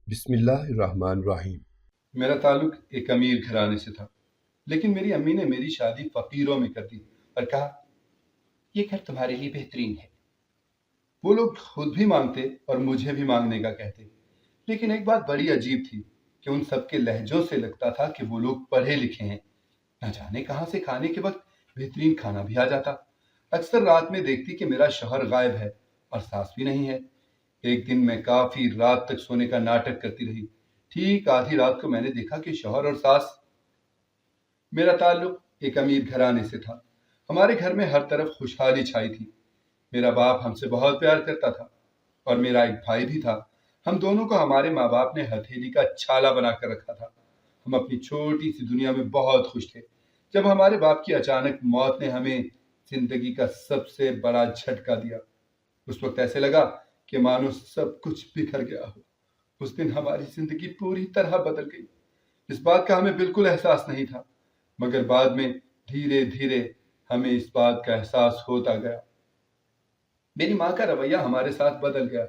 بسم اللہ الرحمن الرحیم۔ میرا تعلق ایک امیر گھرانے سے تھا، لیکن میری امی نے میری شادی فقیروں میں کر دی اور کہا یہ گھر تمہارے لیے بہترین ہے۔ وہ لوگ خود بھی مانگتے اور مجھے بھی مانگنے کا کہتے، لیکن ایک بات بڑی عجیب تھی کہ ان سب کے لہجوں سے لگتا تھا کہ وہ لوگ پڑھے لکھے ہیں۔ نہ جانے کہاں سے کھانے کے وقت بہترین کھانا بھی آ جاتا۔ اکثر رات میں دیکھتی کہ میرا شوہر غائب ہے اور ساس بھی نہیں ہے۔ ایک دن میں کافی رات تک سونے کا ناٹک کرتی رہی۔ ٹھیک آدھی رات کو میں نے دیکھا کہ شوہر اور ساس۔ میرا تعلق ایک امیر گھرانے سے تھا۔ ہمارے گھر میں ہر طرف خوشحالی چھائی تھی۔ میرا باپ ہم سے بہت پیار کرتا تھا اور میرا ایک بھائی بھی تھا۔ ہم دونوں کو ہمارے ماں باپ نے ہتھیلی کا چھالا بنا کر رکھا تھا۔ ہم اپنی چھوٹی سی دنیا میں بہت خوش تھے۔ جب ہمارے باپ کی اچانک موت نے ہمیں زندگی کا سب سے بڑا جھٹکا دیا، اس وقت ایسے لگا کہ مانو سب کچھ بکھر گیا ہو۔ اس دن ہماری زندگی پوری طرح بدل گئی۔ اس بات کا ہمیں بالکل احساس نہیں تھا، مگر بعد میں دھیرے دھیرے ہمیں اس بات کا احساس ہوتا گیا۔ میری ماں کا رویہ ہمارے ساتھ بدل گیا،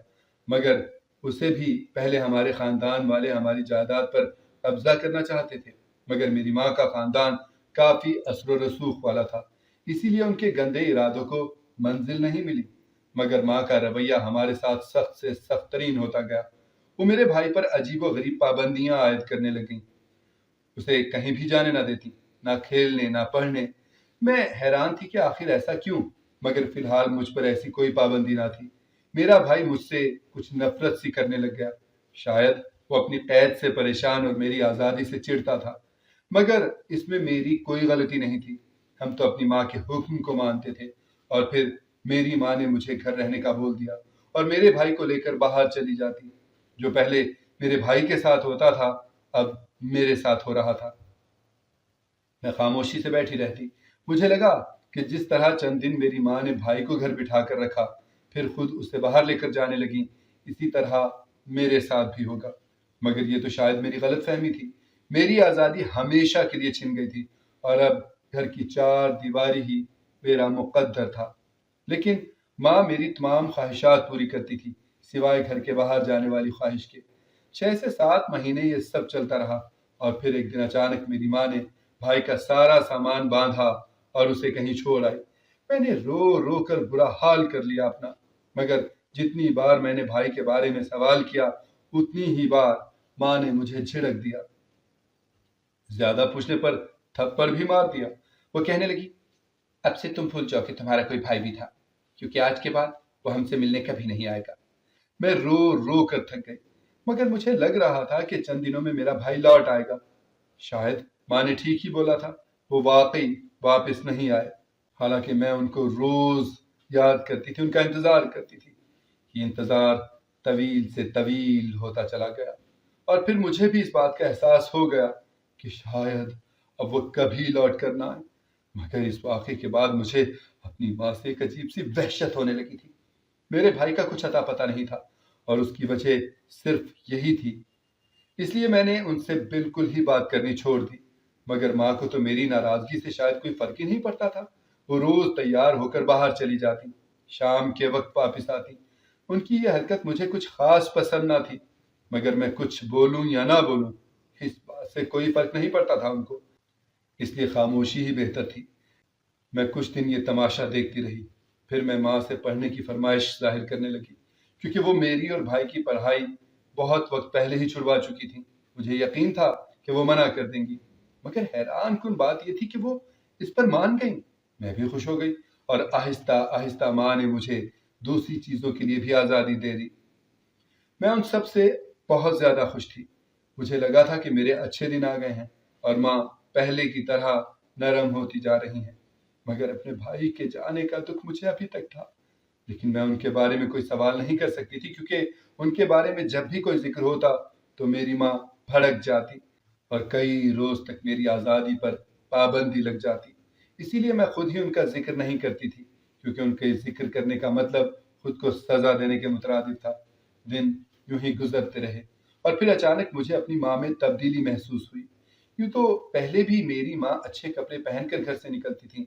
مگر اسے بھی پہلے ہمارے خاندان والے ہماری جائیداد پر قبضہ کرنا چاہتے تھے، مگر میری ماں کا خاندان کافی اثر و رسوخ والا تھا، اسی لیے ان کے گندے ارادوں کو منزل نہیں ملی۔ مگر ماں کا رویہ ہمارے ساتھ سخت سے سخت ترین ہوتا گیا۔ وہ میرے بھائی پر عجیب و غریب پابندیاں عائد کرنے لگیں۔ اسے کہیں بھی جانے نہ دیتی، نہ کھیلنے نہ پڑھنے۔ میں حیران تھی کہ آخر ایسا کیوں، مگر فی الحال مجھ پر ایسی کوئی پابندی نہ تھی۔ میرا بھائی مجھ سے کچھ نفرت سی کرنے لگ گیا۔ شاید وہ اپنی قید سے پریشان اور میری آزادی سے چڑھتا تھا، مگر اس میں میری کوئی غلطی نہیں تھی۔ ہم تو اپنی ماں کے حکم کو مانتے تھے، اور پھر میری ماں نے مجھے گھر رہنے کا بول دیا اور میرے بھائی کو لے کر باہر چلی جاتی۔ جو پہلے میرے بھائی کے ساتھ ہوتا تھا اب میرے ساتھ ہو رہا تھا۔ میں خاموشی سے بیٹھی رہتی۔ مجھے لگا کہ جس طرح چند دن میری ماں نے بھائی کو گھر بٹھا کر رکھا، پھر خود اسے باہر لے کر جانے لگی، اسی طرح میرے ساتھ بھی ہوگا۔ مگر یہ تو شاید میری غلط فہمی تھی۔ میری آزادی ہمیشہ کے لیے چھن گئی تھی اور اب گھر کی چار دیواری ہی میرا مقدر تھا۔ لیکن ماں میری تمام خواہشات پوری کرتی تھی، سوائے گھر کے باہر جانے والی خواہش کے۔ 6 سے 7 مہینے یہ سب چلتا رہا، اور پھر ایک دن اچانک میری ماں نے بھائی کا سارا سامان باندھا اور اسے کہیں چھوڑ آئی۔ میں نے رو رو کر برا حال کر لیا اپنا، مگر جتنی بار میں نے بھائی کے بارے میں سوال کیا، اتنی ہی بار ماں نے مجھے جھڑک دیا، زیادہ پوچھنے پر تھپڑ بھی مار دیا۔ وہ کہنے لگی اب سے تم بھول جاؤ کہ تمہارا کوئی بھائی بھی تھا، کیونکہ آج کے بعد وہ ہم سے ملنے کبھی نہیں آئے گا۔ میں رو رو کر تھک گئی، مگر مجھے لگ رہا تھا کہ چند دنوں میں میرا بھائی لوٹ آئے گا۔ شاید ماں نے ٹھیک ہی بولا تھا، وہ واقعی واپس نہیں آئے۔ حالانکہ میں ان کو روز یاد کرتی تھی، ان کا انتظار کرتی تھی۔ یہ انتظار طویل سے طویل ہوتا چلا گیا، اور پھر مجھے بھی اس بات کا احساس ہو گیا کہ شاید اب وہ کبھی لوٹ کر نہ آئے۔ مگر اس واقعے کے بعد مجھے اپنی ماں سے ایک عجیب سی وحشت ہونے لگی تھی۔ میرے بھائی کا کچھ اتا پتہ نہیں تھا، اور اس کی وجہ صرف یہی تھی۔ اس لیے میں نے ان سے بالکل ہی بات کرنی چھوڑ دی۔ مگر ماں کو تو میری ناراضگی سے شاید کوئی فرق ہی نہیں پڑتا تھا۔ وہ روز تیار ہو کر باہر چلی جاتی، شام کے وقت واپس آتی۔ ان کی یہ حرکت مجھے کچھ خاص پسند نہ تھی، مگر میں کچھ بولوں یا نہ بولوں، اس بات سے کوئی فرق نہیں پڑتا تھا ان کو، اس لیے خاموشی ہی بہتر تھی۔ میں کچھ دن یہ تماشا دیکھتی رہی، پھر میں ماں سے پڑھنے کی فرمائش ظاہر کرنے لگی، کیونکہ وہ میری اور بھائی کی پڑھائی بہت وقت پہلے ہی چھڑوا چکی تھی۔ مجھے یقین تھا کہ وہ منع کر دیں گی، مگر حیران کن بات یہ تھی کہ وہ اس پر مان گئیں۔ میں بھی خوش ہو گئی، اور آہستہ آہستہ ماں نے مجھے دوسری چیزوں کے لیے بھی آزادی دے دی۔ میں ان سب سے بہت زیادہ خوش تھی۔ مجھے لگا تھا کہ میرے اچھے دن آ گئے ہیں، اور ماں پہلے کی طرح نرم ہوتی جا رہی ہیں۔ مگر اپنے بھائی کے جانے کا دکھ مجھے ابھی تک تھا، لیکن میں ان کے بارے میں کوئی سوال نہیں کر سکتی تھی، کیونکہ ان کے بارے میں جب بھی کوئی ذکر ہوتا تو میری ماں بھڑک جاتی اور کئی روز تک میری آزادی پر پابندی لگ جاتی۔ اسی لیے میں خود ہی ان کا ذکر نہیں کرتی تھی، کیونکہ ان کے ذکر کرنے کا مطلب خود کو سزا دینے کے مترادف تھا۔ دن یوں ہی گزرتے رہے، اور پھر اچانک مجھے اپنی ماں میں تبدیلی محسوس ہوئی۔ یوں تو پہلے بھی میری ماں اچھے کپڑے پہن کر گھر سے نکلتی تھی،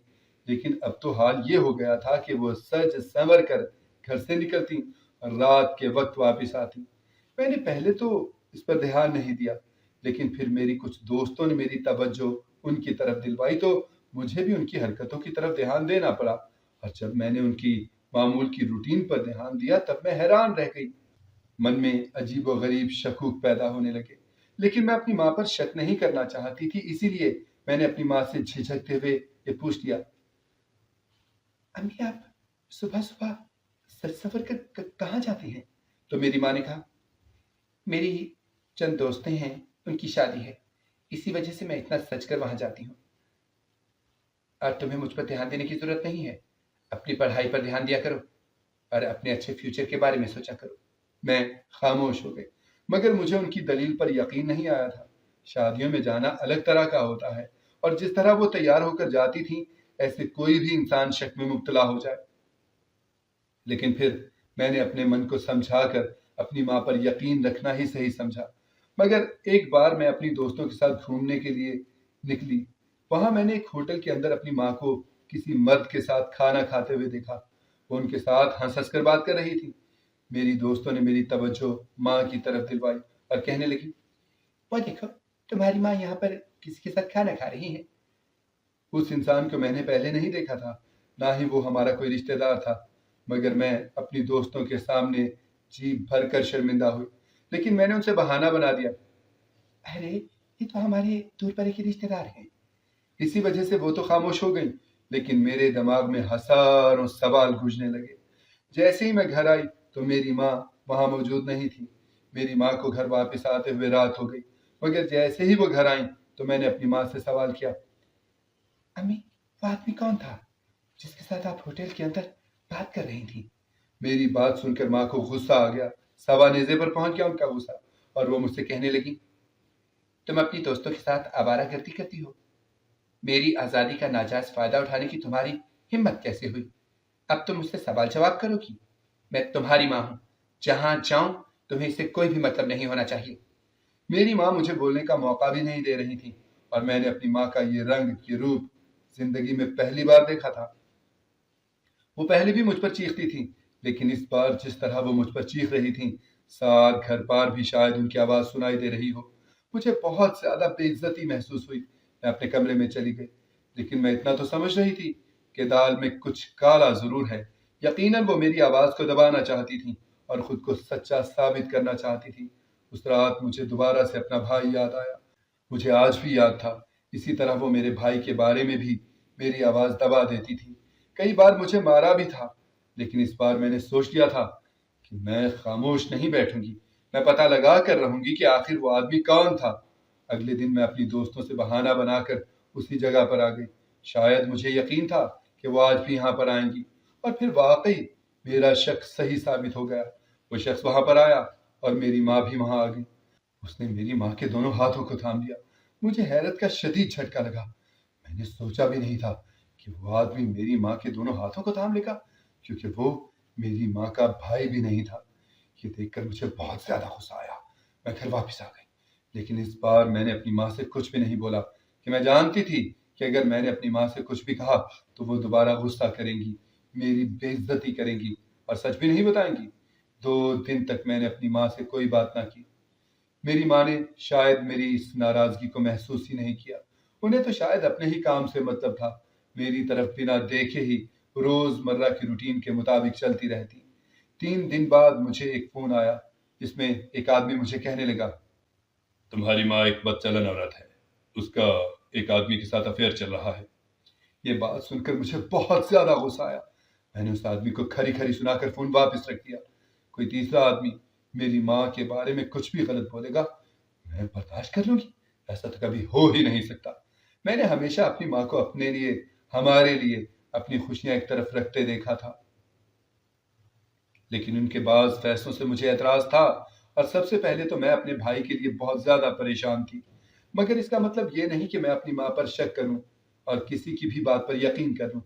لیکن اب تو حال یہ ہو گیا تھا کہ وہ سج سنور کر گھر سے نکلتی اور رات کے وقت واپس آتی۔ میں نے پہلے تو اس پر دھیان نہیں دیا، لیکن پھر میری کچھ دوستوں نے میری توجہ ان کی طرف دلوائی تو مجھے بھی ان کی حرکتوں کی طرف دھیان دینا پڑا، اور جب میں نے ان کی معمول کی روٹین پر دھیان دیا تب میں حیران رہ گئی۔ من میں عجیب و غریب شکوک پیدا ہونے لگے، لیکن میں اپنی ماں پر شک نہیں کرنا چاہتی تھی، اسی لیے میں نے اپنی ماں سے جھجکتے ہوئے یہ پوچھ لیا، امی آپ صبح صبح سچ سفر کر کہاں جاتے ہیں؟ تو میری ماں نے کہا، میری چند دوستیں ہیں، ان کی شادی ہے، اسی وجہ سے میں اتنا سچ کر وہاں جاتی ہوں، اور تمہیں مجھ پر دھیان دینے کی ضرورت نہیں ہے، اپنی پڑھائی پر دھیان دیا کرو اور اپنے اچھے فیوچر کے بارے میں سوچا کرو۔ میں خاموش ہو گئی، مگر مجھے ان کی دلیل پر یقین نہیں آیا تھا۔ شادیوں میں جانا الگ طرح کا ہوتا ہے، اور جس طرح وہ تیار ہو کر جاتی تھیں ایسے کوئی بھی انسان شک میں مبتلا ہو جائے۔ لیکن پھر میں نے اپنے من کو سمجھا کر اپنی ماں پر یقین رکھنا ہی صحیح سمجھا۔ مگر ایک بار میں اپنی دوستوں کے ساتھ گھومنے کے لیے نکلی، وہاں میں نے ایک ہوٹل کے اندر اپنی ماں کو کسی مرد کے ساتھ کھانا کھاتے ہوئے دیکھا۔ وہ ان کے ساتھ ہنس ہنس کر بات کر رہی تھی۔ میری دوستوں نے میری توجہ ماں کی طرف دلوائی اور کہنے لگی، وہ دیکھو تمہاری ماں یہاں پر کسی کے ساتھ کھانا کھا رہی ہے۔ اس انسان کو میں نے پہلے نہیں دیکھا تھا، نہ ہی وہ ہمارا کوئی رشتہ دار تھا، مگر میں اپنی دوستوں کے سامنے جی بھر کر شرمندہ ہوئی، لیکن میں نے ان سے بہانہ بنا دیا، ارے یہ تو ہمارے دور پرے کے رشتہ دار ہیں۔ اسی وجہ سے وہ تو خاموش ہو گئی، لیکن میرے دماغ میں ہزاروں سوال گونجنے لگے۔ جیسے ہی میں گھر آئی تو میری ماں وہاں موجود نہیں تھی۔ میری ماں کو گھر واپس آتے ہوئے رات ہو گئی، مگر جیسے ہی وہ گھر آئیں تو میں نے اپنی ماں سے سوال کیا، امی وہ آدمی کون تھا جس کے ساتھ آپ ہوٹل کے اندر بات کر رہی تھی؟ میری بات سن کر ماں کو غصہ آ گیا، سوا نیزے پر پہنچ گیا ان کا غصہ، اور وہ مجھ سے کہنے لگی، تم اپنی دوستوں کے ساتھ آوارہ گردی کرتی ہو، میری آزادی کا ناجائز فائدہ اٹھانے کی تمہاری ہمت کیسے ہوئی؟ اب تم مجھ سے سوال جواب کرو گی؟ میں تمہاری ماں ہوں، جہاں جاؤں تمہیں اس سے کوئی بھی مطلب نہیں ہونا چاہیے۔ میری ماں مجھے بولنے کا موقع بھی نہیں دے رہی تھی، اور میں نے اپنی ماں کا یہ رنگ، یہ روپ زندگی میں پہلی بار دیکھا تھا۔ وہ پہلے بھی مجھ پر چیختی تھی، لیکن اس بار جس طرح وہ مجھ پر چیخ رہی تھیں، ساتھ گھر پار بھی شاید ان کی آواز سنائی دے رہی ہو۔ مجھے بہت زیادہ بے عزتی محسوس ہوئی۔ میں اپنے کمرے میں چلی گئی، لیکن میں اتنا تو سمجھ رہی تھی کہ دال میں کچھ کالا ضرور ہے۔ یقیناً وہ میری آواز کو دبانا چاہتی تھی اور خود کو سچا ثابت کرنا چاہتی تھی۔ اس رات مجھے دوبارہ سے اپنا بھائی یاد آیا۔ مجھے آج بھی یاد تھا، اسی طرح وہ میرے بھائی کے بارے میں بھی میری آواز دبا دیتی تھی۔ کئی بار مجھے مارا بھی تھا، لیکن اس بار میں نے سوچ لیا تھا کہ میں خاموش نہیں بیٹھوں گی، میں پتہ لگا کر رہوں گی کہ آخر وہ آدمی کون تھا۔ اگلے دن میں اپنی دوستوں سے بہانہ بنا کر اسی جگہ پر آ گئی۔ شاید مجھے یقین تھا کہ وہ آج بھی یہاں پر آئیں گی، اور پھر واقعی میرا شک صحیح ثابت ہو گیا۔ وہ شخص وہاں پر آیا اور میری ماں بھی وہاں آ گئی۔ اس نے میری ماں کے دونوں ہاتھوں کو تھام لیا۔ مجھے حیرت کا شدید جھٹکا لگا۔ میں نے سوچا بھی نہیں تھا کہ وہ آدمی میری ماں کے دونوں ہاتھوں کو تھام لے گا، کیونکہ وہ میری ماں کا بھائی بھی نہیں تھا۔ یہ دیکھ کر مجھے بہت زیادہ غصہ آیا۔ میں گھر واپس آ گئی، لیکن اس بار میں نے اپنی ماں سے کچھ بھی نہیں بولا، کہ میں جانتی تھی کہ اگر میں نے اپنی ماں سے کچھ بھی کہا تو وہ دوبارہ غصہ کریں گی، میری بے عزتی کریں گی اور سچ بھی نہیں بتائیں گی۔ 2 دن تک میں نے اپنی ماں سے کوئی بات نہ کی۔ میری ماں نے شاید میری اس ناراضگی کو محسوس ہی نہیں کیا۔ انہیں تو شاید اپنے ہی کام سے مطلب تھا، میری طرف بنا دیکھے ہی روز مرہ کی روٹین کے مطابق چلتی رہتی۔ 3 دن بعد مجھے ایک فون آیا، جس میں ایک آدمی مجھے کہنے لگا، تمہاری ماں ایک بد چلن عورت ہے، اس کا ایک آدمی کے ساتھ افیئر چل رہا ہے۔ یہ بات سن کر مجھے بہت زیادہ غصہ آیا۔ میں نے اس آدمی کو کھری کھری سنا کر فون واپس رکھ دیا۔ کوئی تیسرا آدمی میری ماں کے بارے میں کچھ بھی غلط بولے گا، میں برداشت کر لوں گی؟ ایسا تو کبھی ہو ہی نہیں سکتا۔ میں نے ہمیشہ اپنی ماں کو اپنے لیے، ہمارے لیے اپنی خوشیاں ایک طرف رکھتے دیکھا تھا، لیکن ان کے بعض فیصلوں سے مجھے اعتراض تھا، اور سب سے پہلے تو میں اپنے بھائی کے لیے بہت زیادہ پریشان تھی۔ مگر اس کا مطلب یہ نہیں کہ میں اپنی ماں پر شک کروں اور کسی کی بھی بات پر یقین کر لوں،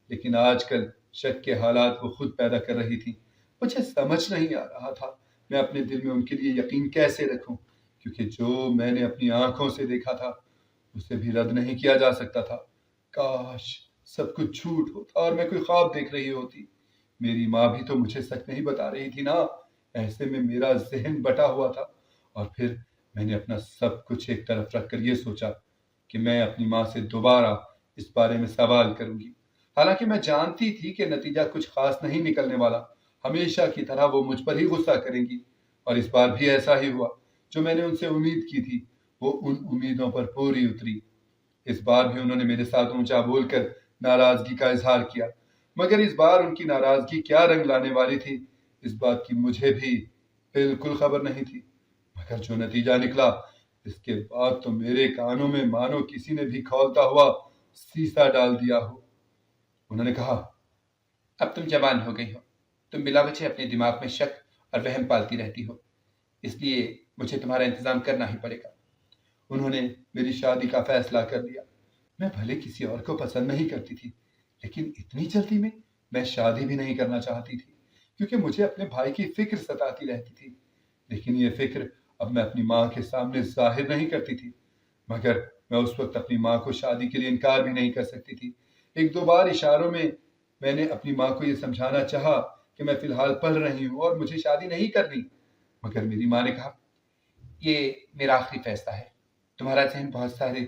لیکن آج کل شک کے حالات وہ خود پیدا کر رہی تھی۔ مجھے سمجھ نہیں آ رہا تھا میں اپنے دل میں ان کے لیے یقین کیسے رکھوں، کیونکہ جو میں نے اپنی آنکھوں سے دیکھا تھا اسے بھی رد نہیں کیا جا سکتا تھا۔ کاش سب کچھ جھوٹ ہوتا اور میں کوئی خواب دیکھ رہی ہوتی۔ میری ماں بھی تو مجھے سچ نہیں بتا رہی تھی نا، ایسے میں میرا ذہن بٹا ہوا تھا اور پھر میں نے اپنا سب کچھ ایک طرف رکھ کر یہ سوچا کہ میں اپنی ماں سے دوبارہ اس بارے میں سوال کروں گی، حالانکہ میں جانتی تھی کہ نتیجہ کچھ خاص نہیں نکلنے والا، ہمیشہ کی طرح وہ مجھ پر ہی غصہ کریں گی۔ اور اس بار بھی ایسا ہی ہوا، جو میں نے ان سے امید کی تھی وہ ان امیدوں پر پوری اتری۔ اس بار بھی انہوں نے میرے ساتھ اونچا بول کر ناراضگی کا اظہار کیا، مگر اس بار ان کی ناراضگی کیا رنگ لانے والی تھی اس بات کی مجھے بھی بالکل خبر نہیں تھی، مگر جو نتیجہ نکلا اس کے بعد تو میرے کانوں میں مانو کسی نے بھی کھولتا ہوا سیسا ڈال دیا ہو۔ انہوں نے کہا، اب تم جوان ہو گئی ہو، تم بلا وجہ اپنے دماغ میں شک اور وہم پالتی رہتی ہو، اس لیے مجھے تمہارا انتظام کرنا ہی پڑے گا۔ انہوں نے میری شادی کا فیصلہ کر لیا۔ میں بھلے کسی اور کو پسند نہیں کرتی تھی، لیکن اتنی جلدی میں شادی بھی نہیں کرنا چاہتی تھی، کیونکہ مجھے اپنے بھائی کی فکر ستاتی رہتی تھی۔ لیکن یہ فکر اب میں اپنی ماں کے سامنے ظاہر نہیں کرتی تھی، مگر میں اس وقت اپنی ماں کو شادی کے لیے انکار بھی نہیں کر سکتی تھی۔ ایک دو بار اشاروں میں نے اپنی ماں کو یہ سمجھانا چاہا کہ میں فی الحال پڑھ رہی ہوں اور مجھے شادی نہیں کرنی، مگر میری ماں نے کہا، یہ میرا آخری فیصلہ ہے، تمہارا ذہن بہت سارے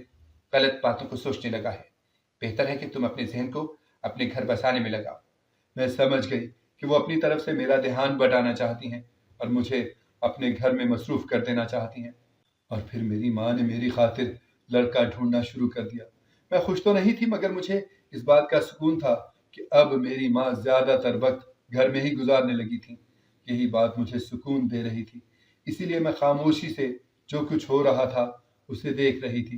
غلط باتوں کو سوچنے لگا ہے، بہتر ہے کہ تم اپنے ذہن کو اپنے گھر بسانے میں لگاؤ۔ میں سمجھ گئی کہ وہ اپنی طرف سے میرا دھیان بٹانا چاہتی ہیں اور مجھے اپنے گھر میں مصروف کر دینا چاہتی ہیں۔ اور پھر میری ماں نے میری خاطر لڑکا ڈھونڈنا شروع کر دیا۔ میں خوش تو نہیں تھی، مگر مجھے اس بات کا سکون تھا کہ اب میری ماں زیادہ تر وقت گھر میں ہی گزارنے لگی تھی۔ یہی بات مجھے سکون دے رہی تھی، اسی لیے میں خاموشی سے جو کچھ ہو رہا تھا اسے دیکھ رہی تھی۔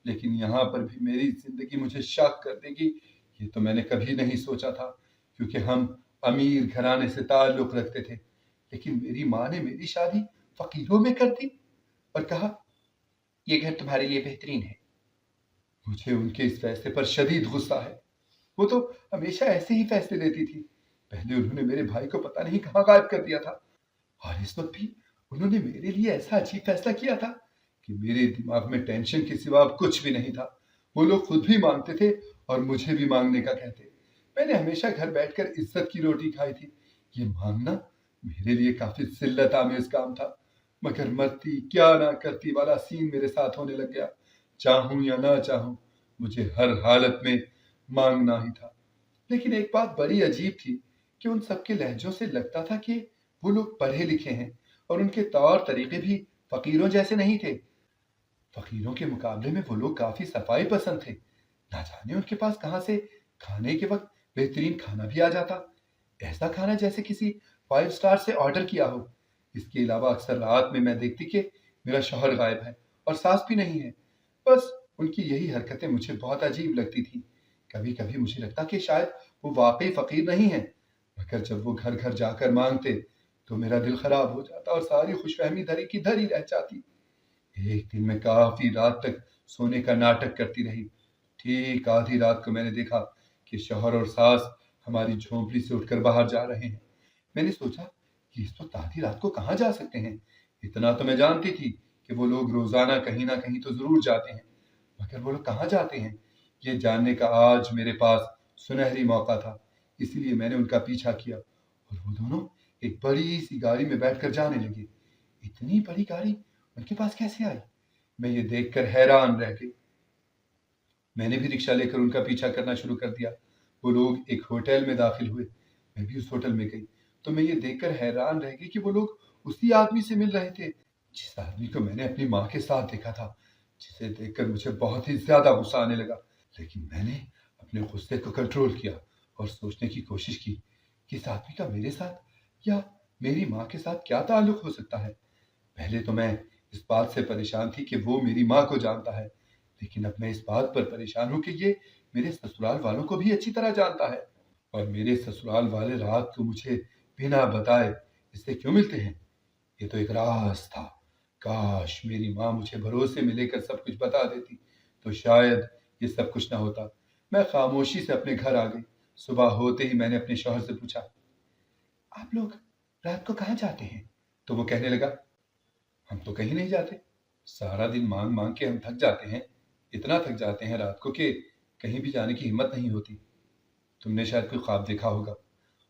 لیکن یہاں پر بھی میری زندگی مجھے شاک کر دے گی، یہ تو میں نے کبھی نہیں سوچا تھا، کیونکہ ہم امیر گھرانے سے تعلق رکھتے تھے، لیکن میری ماں نے میری شادی فقیروں میں کر دی اور کہا، یہ گھر تمہارے لیے بہترین ہے۔ مجھے ان کے اس فیصلے پر شدید غصہ ہے۔ وہ تو ہمیشہ ایسے ہی فیصلے لیتی تھی، پہلے انہوں نے میرے بھائی کو پتہ نہیں کہاں غائب کر دیا تھا، اور اس وقت بھی انہوں نے میرے لیے ایسا عجیب فیصلہ کیا تھا کہ میرے دماغ میں ٹینشن کے سوا کچھ بھی نہیں تھا۔ وہ لوگ خود بھی مانگتے تھے اور مجھے بھی مانگنے کا کہتے۔ میں نے ہمیشہ گھر بیٹھ کر عزت کی روٹی کھائی تھی، یہ مانگنا میرے لیے کافی ذلت آمیز کام تھا، مگر مرتی کیا نہ کرتی والا سین میرے ساتھ ہونے لگ گیا۔ چاہوں یا نہ چاہوں مجھے ہر حالت میں مانگنا ہی تھا۔ لیکن ایک بات بڑی عجیب تھی کہ ان سب کے لہجوں سے لگتا تھا کہ وہ لوگ پڑھے لکھے ہیں اور ان کے طور طریقے بھی فقیروں جیسے نہیں تھے۔ فقیروں کے مقابلے میں وہ لوگ کافی صفائی پسند تھے، نہ جانے ان کے پاس کہاں سے کھانے کے وقت بہترین کھانا بھی آ جاتا، ایسا کھانا جیسے کسی 5 اسٹار سے آرڈر کیا ہو۔ اس کے علاوہ اکثر رات میں دیکھتی کہ میرا شوہر غائب ہے اور ساس بھی نہیں ہے، بس ان کی یہی حرکتیں مجھے بہت عجیب لگتی تھیں۔ کبھی کبھی مجھے لگتا کہ شاید وہ واقعی فقیر نہیں ہیں، مگر جب وہ گھر گھر جا کر مانگتے تو میرا دل خراب ہو جاتا اور ساری خوش فہمی دھری کی دھری رہ جاتی۔ ایک دن میں کافی رات تک سونے کا ناٹک کرتی رہی۔ ٹھیک آدھی رات کو میں نے دیکھا کہ شوہر اور ساس ہماری جھونپڑی سے اٹھ کر باہر جا رہے ہیں۔ میں نے سوچا کہ اس وقت آدھی رات کو کہاں جا سکتے ہیں؟ اتنا تو میں جانتی تھی کہ وہ لوگ روزانہ کہیں نہ کہیں تو ضرور جاتے ہیں، مگر وہ لوگ کہاں جاتے ہیں یہ جاننے کا آج میرے پاس سنہری موقع تھا۔ اسی لیے میں نے ان کا پیچھا کیا اور وہ دونوں ایک بڑی سی گاڑی میں بیٹھ کر جانے لگے۔ اتنی بڑی گاڑی ان کے پاس کیسے آئی؟ میں یہ دیکھ کر حیران رہ گئی۔ میں نے بھی رکشہ لے کر ان کا پیچھا کرنا شروع کر دیا۔ وہ لوگ ایک ہوٹل میں داخل ہوئے، میں بھی اس ہوٹل میں گئی تو میں یہ دیکھ کر حیران رہ گئی کہ وہ لوگ اسی آدمی سے مل رہے تھے جس آدمی کو میں نے اپنی ماں کے ساتھ دیکھا تھا، جسے دیکھ کر مجھے بہت ہی زیادہ غصہ آنے لگا۔ لیکن میں نے اپنے غصے کو کنٹرول کیا اور سوچنے کی کوشش کی کہ اس آدمی کا میرے ساتھ یا میری ماں کے ساتھ کیا تعلق ہو سکتا ہے۔ پہلے تو میں اس بات سے پریشان تھی کہ وہ میری ماں کو جانتا ہے، لیکن اب میں اس بات پر پریشان ہوں کہ یہ میرے سسرال والوں کو بھی اچھی طرح جانتا ہے، اور میرے سسرال والے رات کو مجھے بنا بتائے اس سے کیوں ملتے ہیں؟ یہ تو ایک راز تھا۔ کاش میری ماں مجھے بھروسے میں لے کر سب کچھ بتا دیتی تو شاید یہ سب کچھ نہ ہوتا۔ میں خاموشی سے اپنے گھر آ گئی۔ صبح ہوتے ہی میں نے اپنے شوہر سے پوچھا، آپ لوگ رات کو کہاں جاتے ہیں؟ تو وہ کہنے لگا، ہم تو کہیں نہیں جاتے، سارا دن مانگ مانگ کے ہم تھک جاتے ہیں، اتنا تھک جاتے ہیں رات کو کہ کہیں بھی جانے کی ہمت نہیں ہوتی۔ تم نے شاید کوئی خواب دیکھا ہوگا۔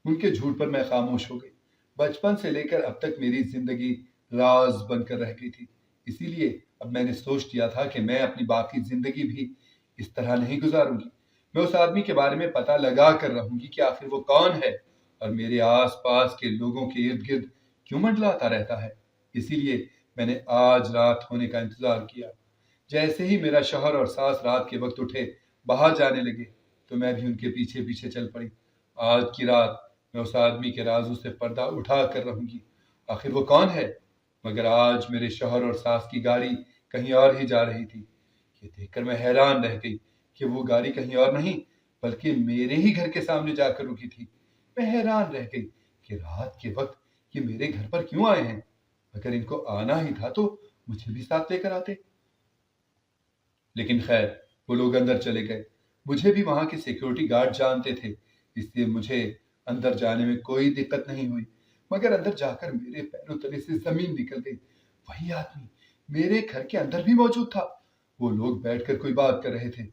ان کے جھوٹ پر میں خاموش ہو گئی۔ بچپن سے لے کر اب تک میری زندگی راز بن کر رہ گئی تھی۔ اسی لیے اب میں نے سوچ لیا تھا کہ میں اپنی باقی زندگی بھی اس طرح نہیں گزاروں گی۔ میں اس آدمی کے بارے میں پتہ لگا کر رہوں گی کہ آخر وہ کون ہے اور میرے آس پاس کے لوگوں کے ارد گرد کیوں منڈلاتا رہتا ہے۔ اسی لیے میں نے آج رات ہونے کا انتظار کیا۔ جیسے ہی میرا شوہر اور ساس رات کے وقت اٹھے باہر جانے لگے تو میں بھی ان کے پیچھے پیچھے چل پڑی۔ آج کی رات میں اس آدمی کے رازوں سے پردہ اٹھا کر رہوں گی۔ آخر وہ کون ہے؟ مگر آج میرے شوہر اور ساس کی گاڑی کہیں اور ہی جا رہی تھی۔ یہ دیکھ کر میں حیران رہ گئی کہ وہ گاڑی کہیں اور نہیں بلکہ میرے ہی گھر کے سامنے جا کر رکی تھی۔ میں حیران رہ گئی کہ رات کے وقت یہ میرے گھر پر کیوں آئے ہیں؟ اگر ان کو آنا ہی تھا تو مجھے بھی ساتھ لے کر آتے۔ لیکن خیر، وہ لوگ اندر چلے گئے۔ مجھے بھی وہاں کے سیکیورٹی گارڈ جانتے تھے، اس لیے مجھے اندر جانے میں کوئی دقت نہیں ہوئی۔ مگر اندر جا کر میرے پیروں تلے سے زمین نکل گئی۔ وہی آدمی میرے گھر کے اندر بھی موجود تھا۔ وہ لوگ بیٹھ کر کوئی بات کر رہے تھے۔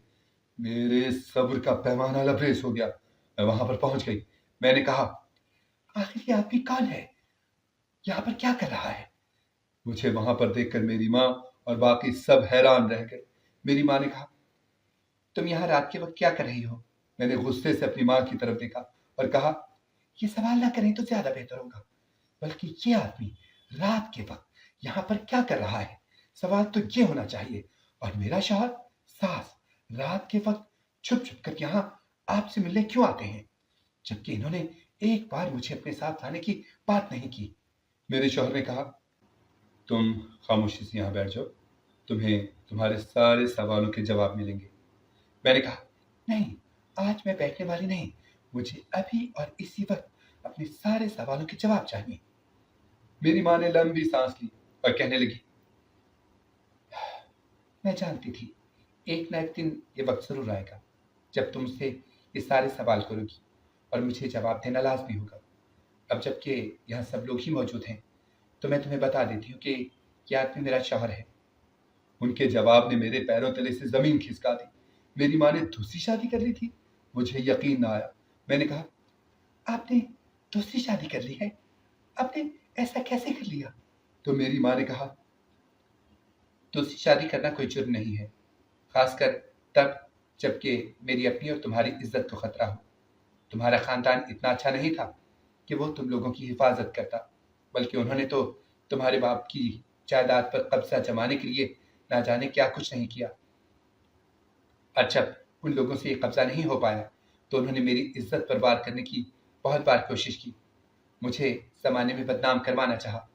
میرے صبر کا پیمانہ لبریز ہو گیا۔ میں وہاں پر پہنچ گئی۔ میں نے کہا، آخر یہ آدمی کون ہے؟ یہاں پر کیا کر رہا ہے؟ مجھے وہاں پر دیکھ کر میری ماں اور باقی سب حیران رہ گئے۔ میری ماں نے کہا، تم یہاں رات کے وقت کیا کر رہی ہو؟ میں نے غصے سے اپنی ماں کی طرف دیکھا اور کہا، یہ سوال نہ کریں تو زیادہ بہتر ہوگا، بلکہ یہ آدمی رات کے وقت یہاں پر کیا کر رہا ہے؟ سوال تو یہ ہونا چاہیے۔ اور میرا شوہر، ساس رات کے وقت چھپ چھپ کر یہاں آپ سے ملنے کیوں آتے ہیں، جبکہ انہوں نے ایک بار مجھے اپنے ساتھ لانے کی بات نہیں کی۔ میرے شوہر نے کہا، تم خاموشی سے یہاں بیٹھ جاؤ، تمہیں تمہارے سارے سوالوں کے جواب ملیں گے۔ میں نے کہا، نہیں، آج میں بیٹھنے والی نہیں، مجھے ابھی اور اسی وقت اپنے سارے سوالوں کے جواب چاہیے۔ میری ماں نے لمبی سانس لی اور کہنے لگی، میں جانتی تھی ایک نہ ایک دن یہ وقت ضرور آئے گا جب تم سے یہ سارے سوال کرو گی اور مجھے جواب دینا لازمی ہوگا۔ اب جب کہ یہاں سب لوگ ہی موجود ہیں تو میں تمہیں بتا دیتی ہوں کہ یہ آدمی میرا شوہر ہے۔ ان کے جواب نے میرے پیروں تلے سے زمین کھسکا دی۔ میری ماں نے دوسری شادی کر لی تھی؟ مجھے یقین نہ آیا۔ میں نے کہا، آپ نے دوسری شادی کر لی ہے؟ آپ نے ایسا کیسے کر لیا؟ تو میری ماں نے کہا، دوسری شادی کرنا کوئی جرم نہیں ہے، خاص کر تب جب کہ میری اپنی اور تمہاری عزت کو خطرہ ہو۔ تمہارا خاندان اتنا اچھا نہیں تھا کہ وہ تم لوگوں کی حفاظت کرتا، بلکہ انہوں نے تو تمہارے باپ کی جائیداد پر قبضہ جمانے کے لیے نہ جانے کیا کچھ نہیں کیا۔ اور جب ان لوگوں سے یہ قبضہ نہیں ہو پایا تو انہوں نے میری عزت پر وار کرنے کی بہت بار کوشش کی، مجھے زمانے میں بدنام کروانا چاہا،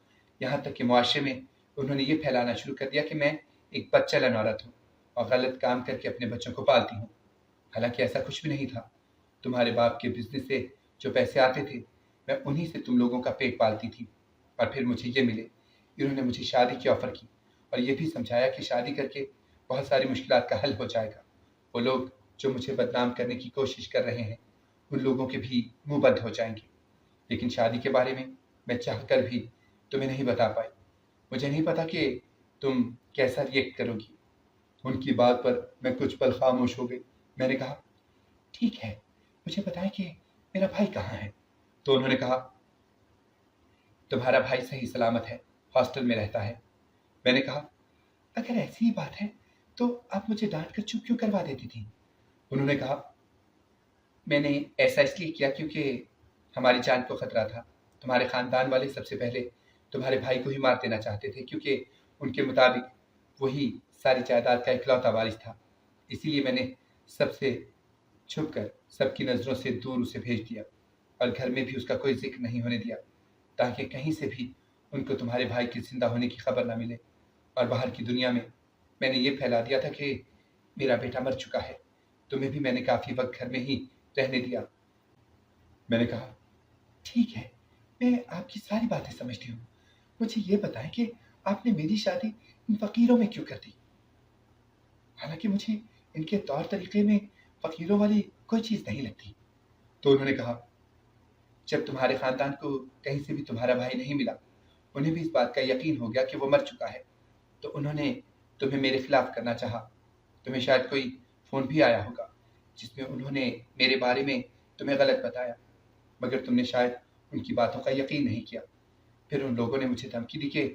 یہاں تک کہ معاشرے میں انہوں نے یہ پھیلانا شروع کر دیا کہ میں ایک بد چلن عورت ہوں اور غلط کام کر کے اپنے بچوں کو پالتی ہوں۔ حالانکہ ایسا کچھ بھی نہیں تھا۔ تمہارے باپ کے بزنس سے جو پیسے آتے تھے میں انہی سے تم لوگوں کا پیٹ پالتی تھی، اور پھر مجھے یہ ملے۔ انہوں نے مجھے شادی کی آفر کی اور یہ بھی سمجھایا کہ شادی کر کے بہت ساری مشکلات کا حل ہو جائے گا۔ وہ لوگ جو مجھے بدنام کرنے کی کوشش کر رہے ہیں ان لوگوں کے بھی منہ بند ہو جائیں گے۔ لیکن شادی کے بارے میں چاہ کر بھی تمہیں نہیں بتا پائی۔ مجھے نہیں پتا کہ تم کیسا ریئیکٹ کرو گی۔ ان کی بات پر میں کچھ پل خاموش ہو گئی۔ میں نے کہا، ٹھیک ہے، مجھے بتائیں کہ میرا بھائی کہاں ہے؟ تو انہوں نے کہا، تمہارا بھائی صحیح سلامت ہے، ہاسٹل میں رہتا ہے۔ میں نے کہا، اگر ایسی ہی بات ہے تو آپ مجھے ڈانٹ کر چپ کیوں کروا دیتی تھی؟ انہوں نے کہا، میں نے ایسا اس لیے کیا کیونکہ ہماری جان کو خطرہ تھا۔ تمہارے خاندان والے سب سے پہلے تمہارے بھائی کو ہی مار دینا چاہتے تھے کیونکہ ان کے مطابق وہی ساری جائیداد کا اکلوتا وارث تھا۔ اسی لیے میں نے سب سے چھپ کر سب کی نظروں سے دور اسے بھیج دیا اور گھر میں بھی اس کا کوئی ذکر نہیں ہونے دیا تاکہ کہیں سے بھی ان کو تمہارے بھائی کے زندہ ہونے کی خبر نہ ملے۔ اور باہر کی دنیا میں نے یہ پھیلا دیا تھا کہ میرا بیٹا مر چکا ہے۔ تمہیں بھی میں نے کافی وقت گھر میں ہی رہنے دیا۔ میں نے کہا، ٹھیک ہے، میں آپ کی ساری باتیں سمجھتی ہوں۔ مجھے یہ بتائیں کہ آپ نے میری شادی ان فقیروں میں کیوں کر دی؟ حالانکہ مجھے ان کے طور طریقے میں فقیروں والی کوئی چیز نہیں لگتی۔ تو انہوں نے کہا، جب تمہارے خاندان کو کہیں سے بھی تمہارا بھائی نہیں ملا، انہیں بھی اس بات کا یقین ہو گیا کہ وہ مر چکا ہے، تو انہوں نے تمہیں میرے خلاف کرنا چاہا۔ تمہیں شاید کوئی فون بھی آیا ہوگا جس میں انہوں نے میرے بارے میں تمہیں غلط بتایا، مگر تم نے شاید ان کی باتوں کا یقین نہیں کیا۔ پھر ان لوگوں نے مجھے دھمکی دی کہ